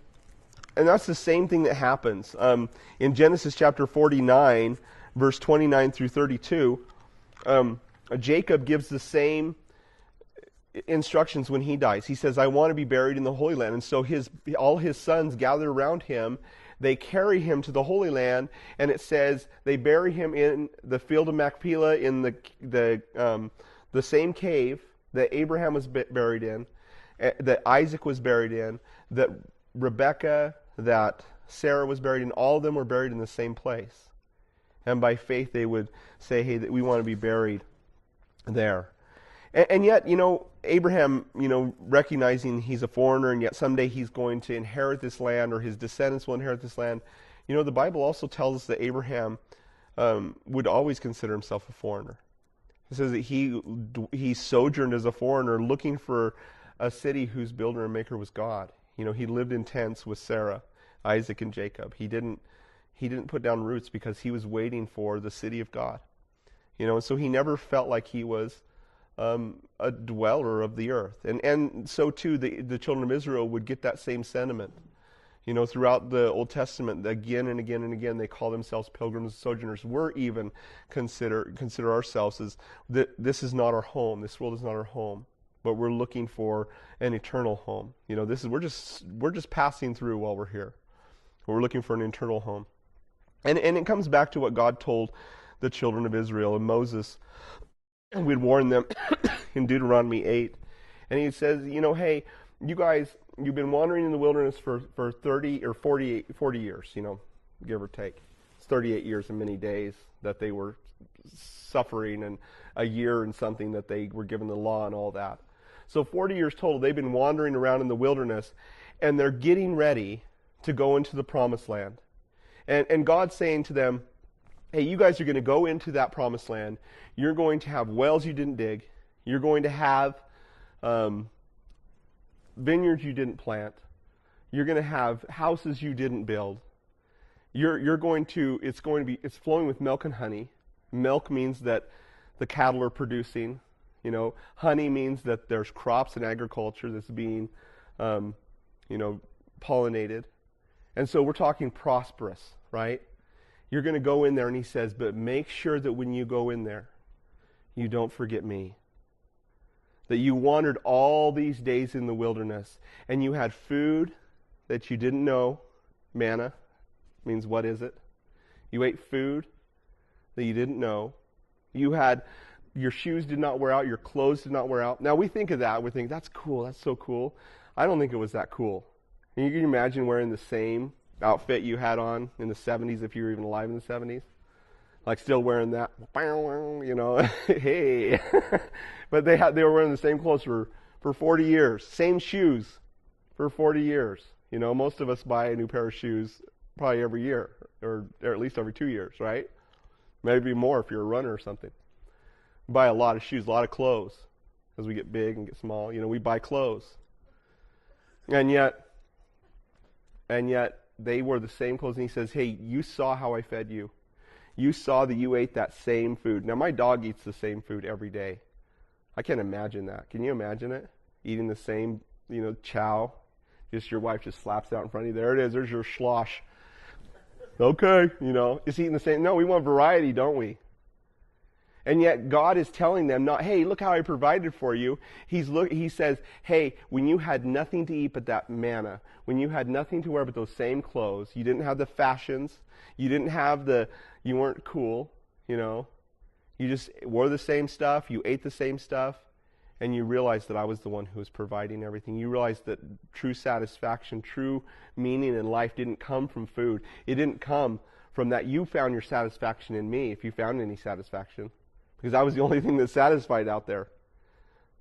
that's the same thing that happens. In Genesis chapter 49, verse 29 through 32, Jacob gives the same instructions when he dies. He says, I want to be buried in the Holy Land. And so all his sons gather around him. They carry him to the Holy Land, and it says they bury him in the field of Machpelah in the same cave that Abraham was buried in, that Isaac was buried in, that Rebekah, that Sarah was buried in. All of them were buried in the same place. And by faith they would say, hey, that we want to be buried there. And yet, Abraham, recognizing he's a foreigner, and yet someday he's going to inherit this land, or his descendants will inherit this land. The Bible also tells us that Abraham would always consider himself a foreigner. It says that he sojourned as a foreigner, looking for a city whose builder and maker was God. He lived in tents with Sarah, Isaac, and Jacob. He didn't put down roots because he was waiting for the city of God. And so he never felt like he was a dweller of the earth. And so too the children of Israel would get that same sentiment. Throughout the Old Testament, again and again and again, they call themselves pilgrims and sojourners. We're even consider ourselves as this is not our home. This world is not our home, but we're looking for an eternal home. We're just passing through while we're here. We're looking for an eternal home. And it comes back to what God told the children of Israel and Moses. And we'd warn them in Deuteronomy 8. And he says, hey, you guys, you've been wandering in the wilderness for 30 or 40 years, give or take. It's 38 years and many days that they were suffering, and a year and something that they were given the law and all that. So 40 years total, they've been wandering around in the wilderness, and they're getting ready to go into the promised land. And God's saying to them, hey, you guys are going to go into that promised land. You're going to have wells you didn't dig. You're going to have vineyards you didn't plant. You're going to have houses you didn't build. It's flowing with milk and honey. Milk means that the cattle are producing. Honey means that there's crops and agriculture that's being, pollinated. And so we're talking prosperous, right? You're going to go in there, and he says, but make sure that when you go in there, you don't forget me. That you wandered all these days in the wilderness, and you had food that you didn't know. Manna means what is it? You ate food that you didn't know. Your shoes did not wear out, your clothes did not wear out. Now we think of that, we think, that's cool, that's so cool. I don't think it was that cool. And you can imagine wearing the same outfit you had on in the 70s, if you were even alive in the 70s. Like still wearing that, hey. But they were wearing the same clothes for 40 years. Same shoes for 40 years. Most of us buy a new pair of shoes probably every year, or at least every 2 years, right? Maybe more if you're a runner or something. We buy a lot of shoes, a lot of clothes. As we get big and get small, we buy clothes. And yet they wore the same clothes, and he says, hey, you saw how I fed you. You saw that you ate that same food. Now, my dog eats the same food every day. I can't imagine that. Can you imagine it? Eating the same, chow. Just your wife just slaps it out in front of you. There it is. There's your slosh. Okay, just eating the same. No, we want variety, don't we? And yet God is telling them not, hey, look how I provided for you. He says, hey, when you had nothing to eat but that manna, when you had nothing to wear but those same clothes, you didn't have the fashions, you weren't cool, you just wore the same stuff, you ate the same stuff, and you realized that I was the one who was providing everything. You realized that true satisfaction, true meaning in life didn't come from food. It didn't come from that you found your satisfaction in me, if you found any satisfaction. Because I was the only thing that satisfied out there.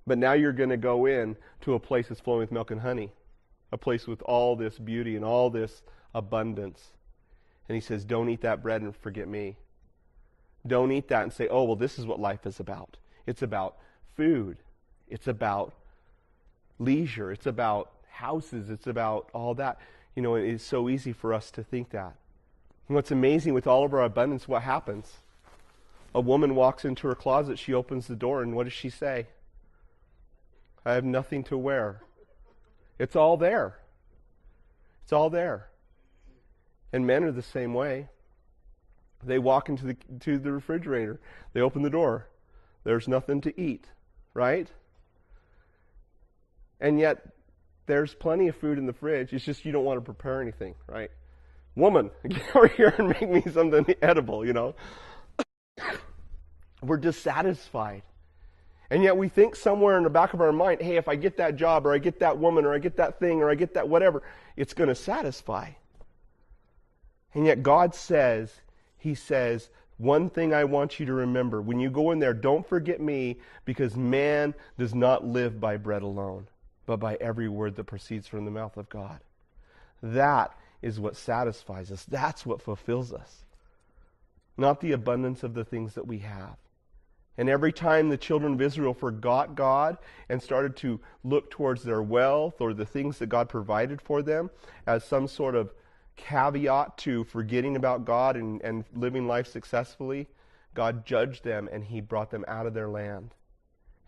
But now you're going to go in to a place that's flowing with milk and honey. a place with all this beauty and all this abundance. And he says, don't eat that bread and forget me. Don't eat that and say, oh, well, this is what life is about. It's about food. It's about leisure. It's about houses. It's about all that. You know, it's so easy for us to think that. And what's amazing with all of our abundance, what happens? A woman walks into her closet, she opens the door, and what does she say? I have nothing to wear. It's all there. It's all there. And men are the same way. They walk into the refrigerator. They open the door. There's nothing to eat, right? And yet, there's plenty of food in the fridge. It's just you don't want to prepare anything, right? Woman, get over here and make me something edible, you know? We're dissatisfied. And yet we think somewhere in the back of our mind, hey, if I get that job, or I get that woman, or I get that thing, or I get that whatever, it's going to satisfy. And yet God says, He says, one thing I want you to remember. When you go in there, don't forget me, because man does not live by bread alone, but by every word that proceeds from the mouth of God. That is what satisfies us. That's what fulfills us. Not the abundance of the things that we have. And every time the children of Israel forgot God and started to look towards their wealth or the things that God provided for them as some sort of caveat to forgetting about God and living life successfully, God judged them and He brought them out of their land.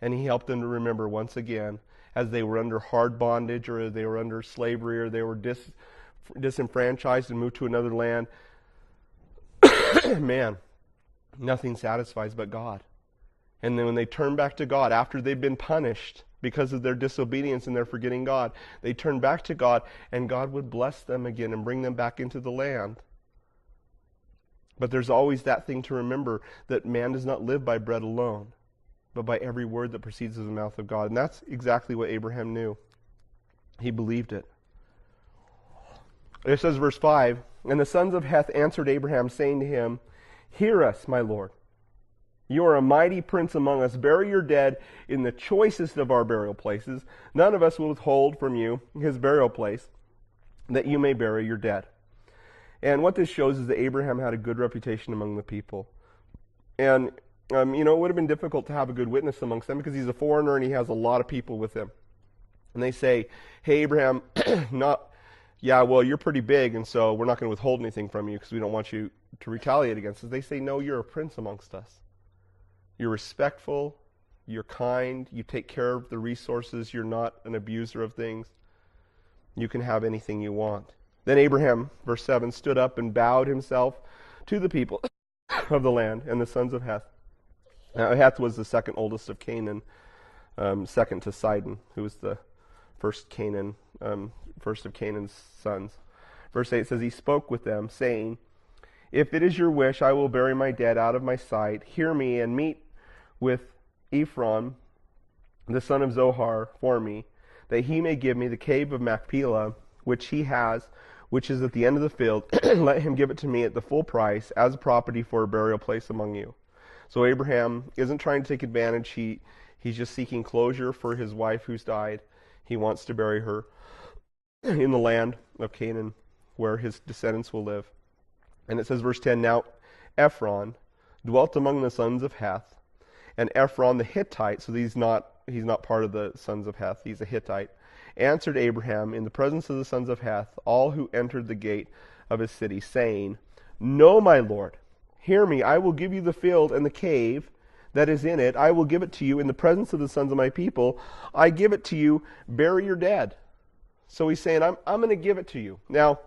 And He helped them to remember once again, as they were under hard bondage, or they were under slavery, or they were disenfranchised and moved to another land. Man, nothing satisfies but God. And then when they turn back to God, after they've been punished because of their disobedience and their forgetting God, they turn back to God, and God would bless them again and bring them back into the land. But there's always that thing to remember, that man does not live by bread alone, but by every word that proceeds from the mouth of God. And that's exactly what Abraham knew. He believed it. It says, verse 5, and the sons of Heth answered Abraham, saying to him, hear us, my Lord. You are a mighty prince among us. Bury your dead in the choicest of our burial places. None of us will withhold from you his burial place, that you may bury your dead. And what this shows is that Abraham had a good reputation among the people. And, it would have been difficult to have a good witness amongst them, because he's a foreigner and he has a lot of people with him. And they say, hey, Abraham, you're pretty big, and so we're not going to withhold anything from you because we don't want you to retaliate against us. They say, no, you're a prince amongst us. You're respectful, you're kind, you take care of the resources, you're not an abuser of things. You can have anything you want. Then Abraham, verse 7, stood up and bowed himself to the people of the land and the sons of Heth. Now, Heth was the second oldest of Canaan, second to Sidon, who was the first of Canaan's sons. Verse 8 says, he spoke with them, saying, if it is your wish, I will bury my dead out of my sight. Hear me and meet with Efron, the son of Zohar, for me, that he may give me the cave of Machpelah, which he has, which is at the end of the field. Let him give it to me at the full price, as property for a burial place among you. So Abraham isn't trying to take advantage. He's just seeking closure for his wife who's died. He wants to bury her in the land of Canaan, where his descendants will live. And it says, verse 10, now Efron dwelt among the sons of Heth, and Efron the Hittite, so he's not part of the sons of Heth, he's a Hittite, answered Abraham in the presence of the sons of Heth, all who entered the gate of his city, saying, no, my Lord, hear me, I will give you the field and the cave that is in it. I will give it to you in the presence of the sons of my people. I give it to you, bury your dead. So he's saying, I'm going to give it to you. Now,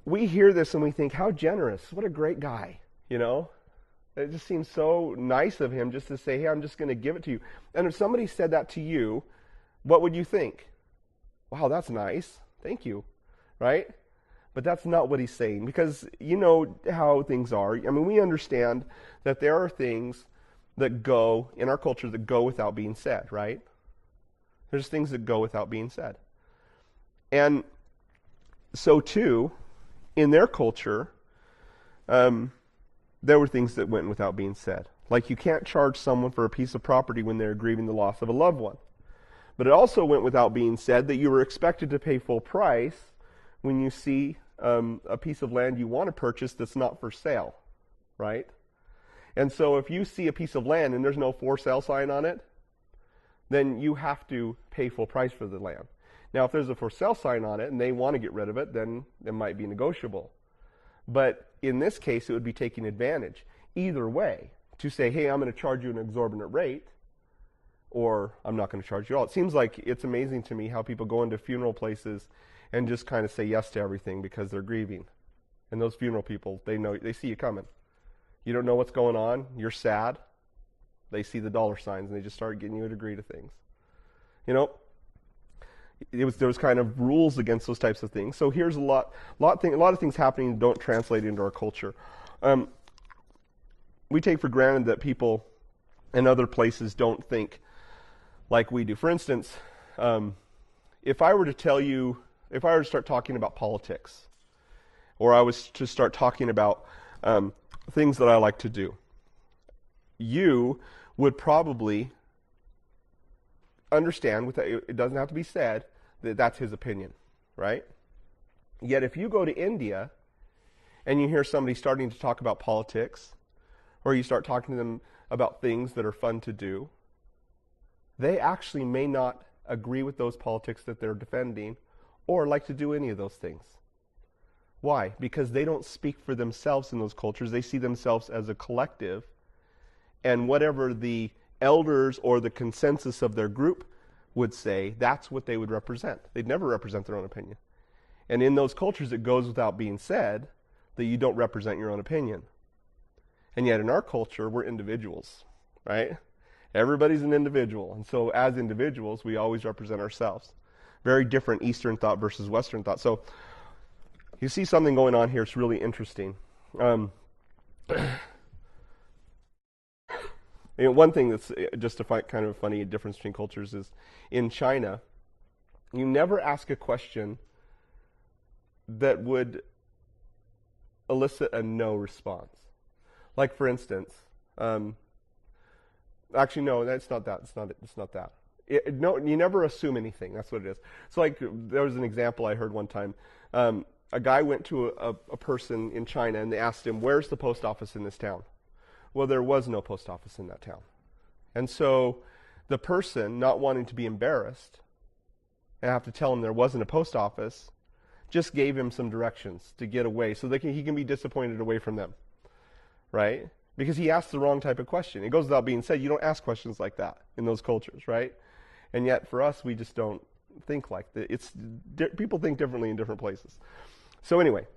we hear this and we think, how generous, what a great guy, It just seems so nice of him just to say, hey, I'm just going to give it to you. And if somebody said that to you, what would you think? Wow, that's nice. Thank you. Right? But that's not what he's saying, because you know how things are. I mean, we understand that there are things that go, in our culture, that go without being said, right? There's things that go without being said. And so too, in their culture, there were things that went without being said. Like, you can't charge someone for a piece of property when they're grieving the loss of a loved one. But it also went without being said that you were expected to pay full price when you see a piece of land you want to purchase that's not for sale, right? And so if you see a piece of land and there's no for sale sign on it, then you have to pay full price for the land. Now, if there's a for sale sign on it and they want to get rid of it, then it might be negotiable. But in this case, it would be taking advantage. Either way, to say, hey, I'm going to charge you an exorbitant rate, or I'm not going to charge you at all. It seems like it's amazing to me how people go into funeral places and just kind of say yes to everything because they're grieving. And those funeral people, they see you coming. You don't know what's going on. You're sad. They see the dollar signs and they just start getting you to agree to things. You know, there was kind of rules against those types of things. So here's a lot of things happening that don't translate into our culture. We take for granted that people in other places don't think like we do. For instance, if I were to start talking about politics, or I was to start talking about things that I like to do, you would probably understand, it doesn't have to be said, that that's his opinion, right? Yet if you go to India and you hear somebody starting to talk about politics, or you start talking to them about things that are fun to do, they actually may not agree with those politics that they're defending or like to do any of those things. Why? Because they don't speak for themselves in those cultures. They see themselves as a collective, and whatever the elders or the consensus of their group would say, that's what they would represent. They'd never represent their own opinion. And in those cultures, it goes without being said that you don't represent your own opinion. And yet in our culture, we're individuals, right? Everybody's an individual. And so as individuals, we always represent ourselves. Very different Eastern thought versus Western thought. So you see something going on here. It's really interesting. One thing that's just a kind of funny difference between cultures is in China, you never ask a question that would elicit a no response. Like, for instance, actually, no, that's not that. It's not that. No, you never assume anything. That's what it is. So, like, there was an example I heard one time. A guy went to a person in China, and they asked him, where's the post office in this town? Well, there was no post office in that town. And so the person, not wanting to be embarrassed and have to tell him there wasn't a post office, just gave him some directions to get away so that he can be disappointed away from them, right? Because he asked the wrong type of question. It goes without being said, you don't ask questions like that in those cultures, right? And yet for us, we just don't think like that. People think differently in different places. So anyway,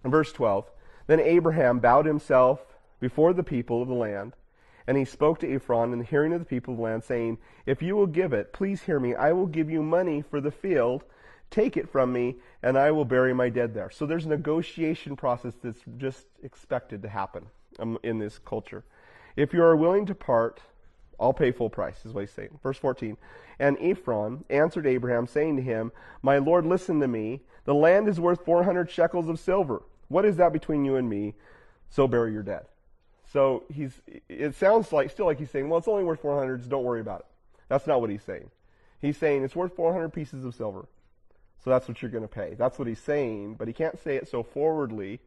in verse 12, then Abraham bowed himself before the people of the land, and he spoke to Efron in the hearing of the people of the land, saying, if you will give it, please hear me, I will give you money for the field, take it from me, and I will bury my dead there. So there's a negotiation process that's just expected to happen in this culture. If you are willing to part, I'll pay full price, is what he's saying. Verse 14, and Efron answered Abraham, saying to him, my Lord, listen to me, the land is worth 400 shekels of silver. What is that between you and me? So bury your dead. So it sounds still like he's saying, well, it's only worth 400, so don't worry about it. That's not what he's saying. He's saying it's worth 400 pieces of silver. So that's what you're going to pay. That's what he's saying, but he can't say it so forwardly,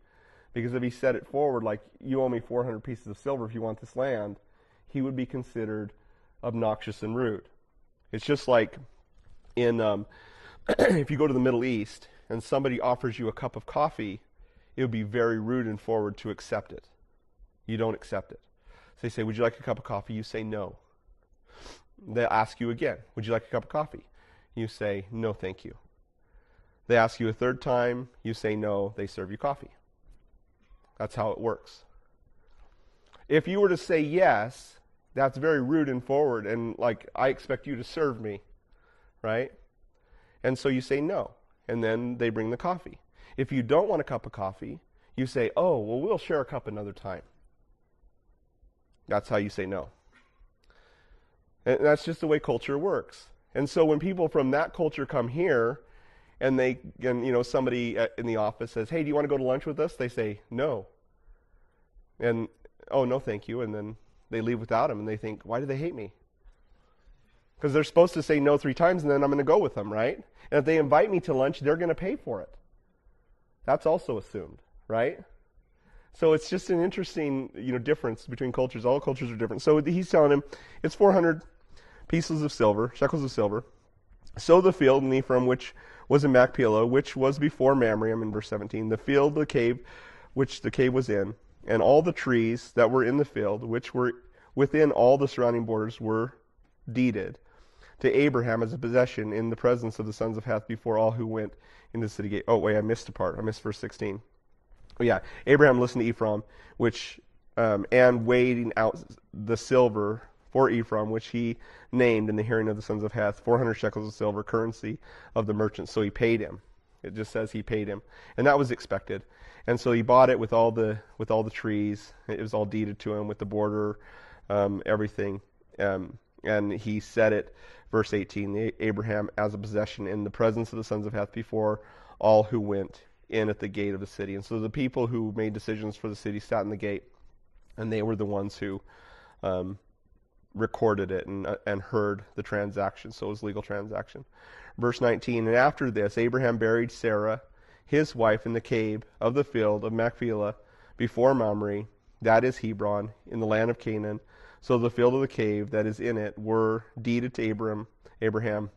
because if he said it forward, like, you owe me 400 pieces of silver if you want this land, he would be considered obnoxious and rude. It's just like in if you go to the Middle East and somebody offers you a cup of coffee, it would be very rude and forward to accept it. You don't accept it. So they say, would you like a cup of coffee? You say no. They ask you again, would you like a cup of coffee? You say, no, thank you. They ask you a third time, you say no, they serve you coffee. That's how it works. If you were to say yes, that's very rude and forward, and like, I expect you to serve me, right? And so you say no, and then they bring the coffee. If you don't want a cup of coffee, you say, oh, well, we'll share a cup another time. That's how you say no. And that's just the way culture works. And so when people from that culture come here, and somebody in the office says, hey, do you want to go to lunch with us? They say, no. And, oh, no, thank you. And then they leave without him, and they think, why do they hate me? Because they're supposed to say no 3 times and then I'm going to go with them, right? And if they invite me to lunch, they're going to pay for it. That's also assumed, right? So it's just an interesting, difference between cultures. All cultures are different. So he's telling him, it's 400 pieces of silver, shekels of silver. Sow the field in Ephron, which was in Machpelah, which was before Mamre, in verse 17, the field, the cave, which the cave was in, and all the trees that were in the field, which were within all the surrounding borders, were deeded to Abraham as a possession in the presence of the sons of Heth before all who went into the city gate. Oh, wait, I missed a part. I missed verse 16. Oh, yeah. Abraham listened to Ephron, and weighing out the silver for Ephron, which he named in the hearing of the sons of Heth, 400 shekels of silver, currency of the merchants. So he paid him. It just says he paid him. And that was expected. And so he bought it with all the trees. It was all deeded to him with the border, everything. And he set it, verse 18, Abraham as a possession in the presence of the sons of Heth before all who went in at the gate of the city. And so the people who made decisions for the city sat in the gate, and they were the ones who recorded it and heard the transaction. So it was a legal transaction. Verse 19, and after this, Abraham buried Sarah, his wife, in the cave of the field of Machpelah before Mamre, that is Hebron, in the land of Canaan. So the field of the cave that is in it were deeded to Abraham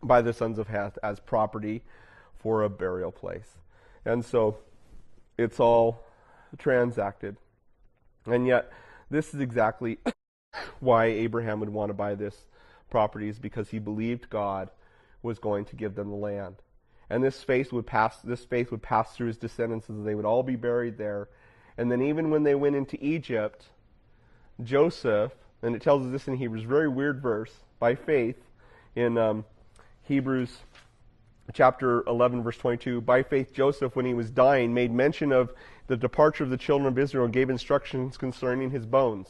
by the sons of Heth as property for a burial place. And so it's all transacted. And yet, this is exactly why Abraham would want to buy this property, is because he believed God was going to give them the land. And this faith would pass through his descendants, as they would all be buried there. And then even when they went into Egypt, Joseph, and it tells us this in Hebrews, very weird verse, by faith, in Hebrews chapter 11, verse 22, by faith Joseph, when he was dying, made mention of the departure of the children of Israel and gave instructions concerning his bones.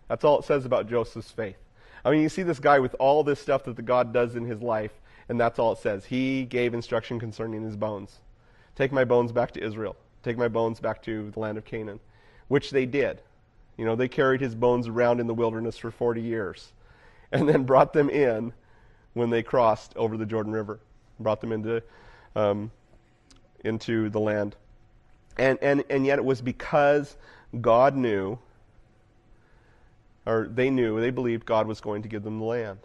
That's all it says about Joseph's faith. I mean, you see this guy with all this stuff that the God does in his life, and that's all it says. He gave instruction concerning his bones. Take my bones back to Israel. Take my bones back to the land of Canaan, which they did. They carried his bones around in the wilderness for 40 years and then brought them in when they crossed over the Jordan River, brought them into the land. And yet it was because God knew, or they believed God was going to give them the land.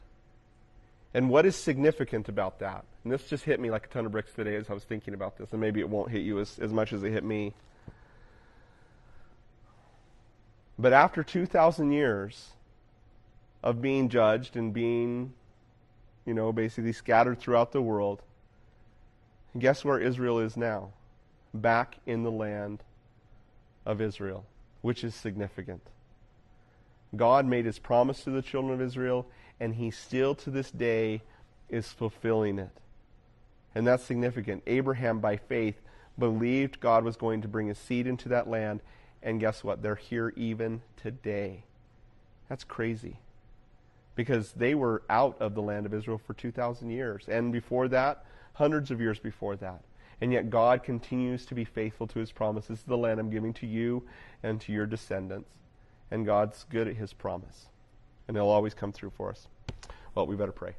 And what is significant about that? And this just hit me like a ton of bricks today as I was thinking about this, and maybe it won't hit you as much as it hit me. But after 2,000 years of being judged and being, basically scattered throughout the world, guess where Israel is now? Back in the land of Israel, which is significant. God made his promise to the children of Israel, and he still to this day is fulfilling it. And that's significant. Abraham, by faith, believed God was going to bring his seed into that land, and guess what? They're here even today. That's crazy. Because they were out of the land of Israel for 2,000 years. And before that, hundreds of years before that. And yet God continues to be faithful to his promises. This is the land I'm giving to you and to your descendants. And God's good at his promise. And he'll always come through for us. Well, we better pray.